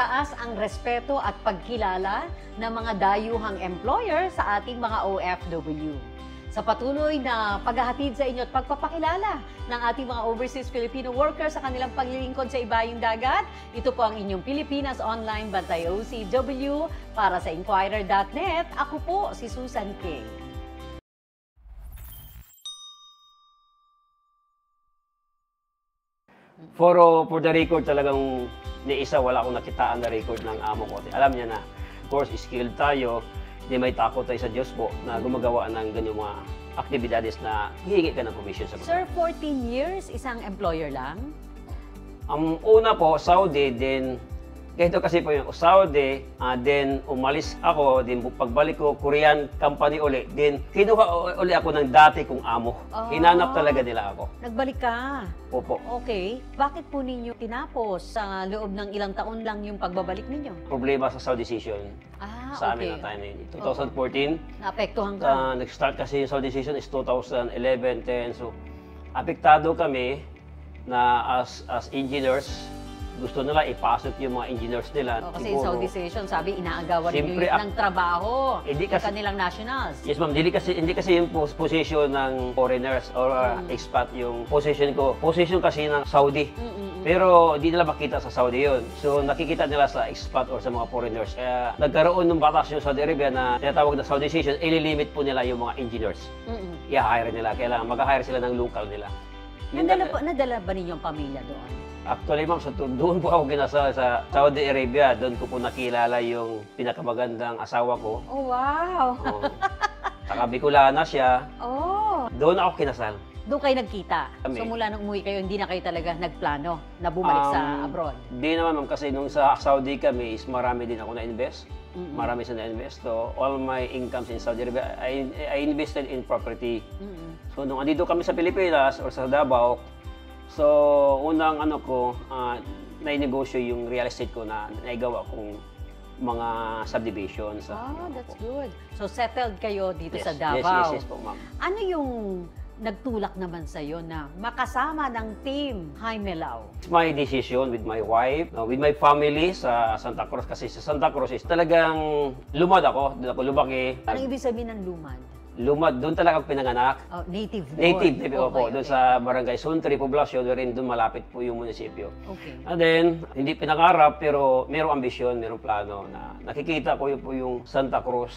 mataas ang respeto at pagkilala ng mga dayuhang employer sa ating mga OFW. Sa patuloy na paghahatid sa inyo at pagpapakilala ng ating mga overseas Filipino workers sa kanilang paglilingkod sa ibayong dagat, ito po ang inyong Pilipinas Online Bantay OCW. Para sa Inquirer.net, ako po si Susan K. For the record, talagang ni isa wala akong nakitaan na record ng amo ko. Alam niya na, of course, skilled tayo, di may takot tayo sa Diyos po na gumagawa ng ganyang mga aktibidades na hihingi ka ng commission sa Sir, 14 years, isang employer lang? Ang una po, Saudi, then ganito kasi po yung Saudi, then umalis ako, then pagbalik ko, Korean company uli, then kinuha uli ako ng dati kong amo. Hinanap talaga nila ako. Nagbalik ka? Opo. Okay. Bakit po ninyo tinapos sa loob ng ilang taon lang yung pagbabalik ninyo? Problema sa Saudi decision. Sa amin okay. na time na yun. 2014. Naapektuhan ka? Nag-start kasi yung Saudi decision is 2011, 10. So, apektado kami na as engineers, gusto nila ipasok yung mga engineers nila. Kasi sa decision, sabi, inaagawan ninyo ng trabaho ng kanilang nationals. Yes, ma'am. Hindi kasi yung position ng foreigners or expat yung position ko. Position kasi ng Saudi. Pero hindi nila makita sa Saudi yun. So, nakikita nila sa expat or sa mga foreigners. Kaya nagkaroon ng batas yung Saudi Arabia na tinatawag na Saudi decision, ililimit po nila yung mga engineers. I-hire nila. Kailangan mag-hire sila ng local nila. Nadala ba ninyong pamilya doon? Actually, ma'am, doon po ako ginasal sa Saudi Arabia. Doon ko po nakilala yung pinakamagandang asawa ko. Oh, wow! Saka Bicolana siya. Oh! Doon ako kinasal. Doon kayo nagkita? Kami. So mula nung umuwi kayo, hindi na kayo talaga nagplano na bumalik sa abroad? Di naman, ma'am, kasi nung sa Saudi kami is marami din ako na-invest. Marami sa na-invest. So, all my incomes in Saudi Arabia, I invested in property. So, nung andito kami sa Pilipinas or sa Davao, so, unang nainegosyo yung real estate ko na naigawa kong mga subdivision. That's good. So, settled kayo dito sa Davao? Yes po, ma'am. Ano yung nagtulak naman sa'yo na makasama ng team Jaime Lau? It's my decision with my wife, with my family sa Santa Cruz. Kasi sa Santa Cruz is talagang lumad ako. Doon ako lumaki. Anong ibig sabihin ng lumad? Lumad, doon talaga ako pinanganak. Native born. Native, opo. Doon sa Barangay Suntri, Poblacion, wherein doon malapit po yung munisipyo. Okay. And then, hindi pinangarap, pero mayroong ambisyon, mayroong plano na nakikita ko po yung Santa Cruz,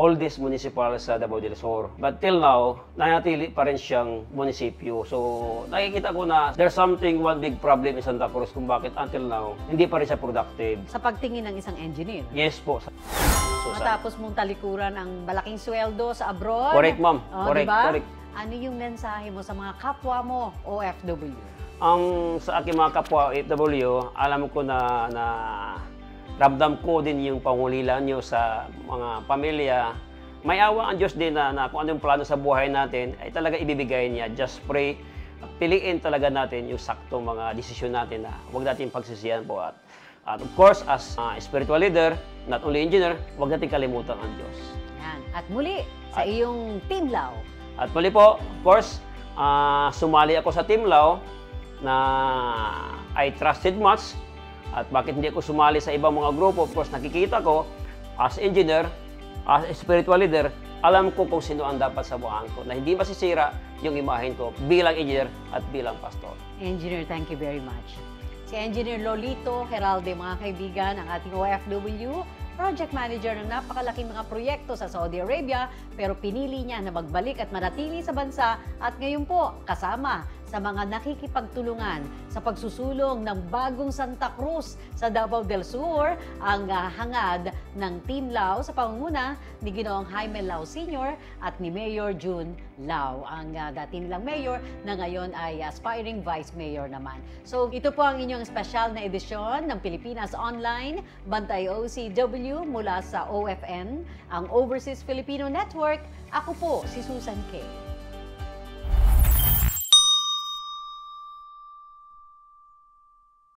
oldest municipal sa Davao del Sur. But till now, nanatili pa rin siyang munisipyo. So, nakikita ko na there's one big problem in Santa Cruz kung bakit until now, hindi pa rin siya productive. Sa pagtingin ng isang engineer? Yes po. Matapos mong talikuran ang malaking sweldo sa abroad. Correct, ma'am. Correct, diba? correct. Ano yung mensahe mo sa mga kapwa mo, OFW? Sa aking mga kapwa OFW, alam ko na ramdam ko din yung pangulila nyo sa mga pamilya. May awa ang Diyos din na kung ano yung plano sa buhay natin, ay talaga ibibigay niya. Just pray. Piliin talaga natin yung saktong mga desisyon natin na huwag natin pagsisiyan po. At of course, as spiritual leader, not only engineer, huwag natin kalimutan ang Diyos. Yan. At muli, sa iyong Team Lau. At muli po, of course, sumali ako sa Team Lau na I trusted much. At bakit hindi ako sumali sa ibang mga grupo? Of course, nakikita ko, as engineer, as spiritual leader, alam ko kung sino ang dapat sabuhan ko na hindi masisira yung imahen ko bilang engineer at bilang pastor. Engineer, thank you very much. Si Engineer Lolito Heralde, mga kaibigan, ang ating OFW, project manager ng napakalaking mga proyekto sa Saudi Arabia, pero pinili niya na magbalik at manatili sa bansa at ngayon po kasama sa mga nakikipagtulungan sa pagsusulong ng bagong Santa Cruz sa Davao del Sur, ang hangad ng Team Lau sa pangunguna ni Ginoong Jaime Lau Sr. at ni Mayor June Lau, ang dati nilang mayor na ngayon ay aspiring vice mayor naman. So ito po ang inyong special na edisyon ng Pilipinas Online, Bantay OCW mula sa OFN, ang Overseas Filipino Network. Ako po si Susan K.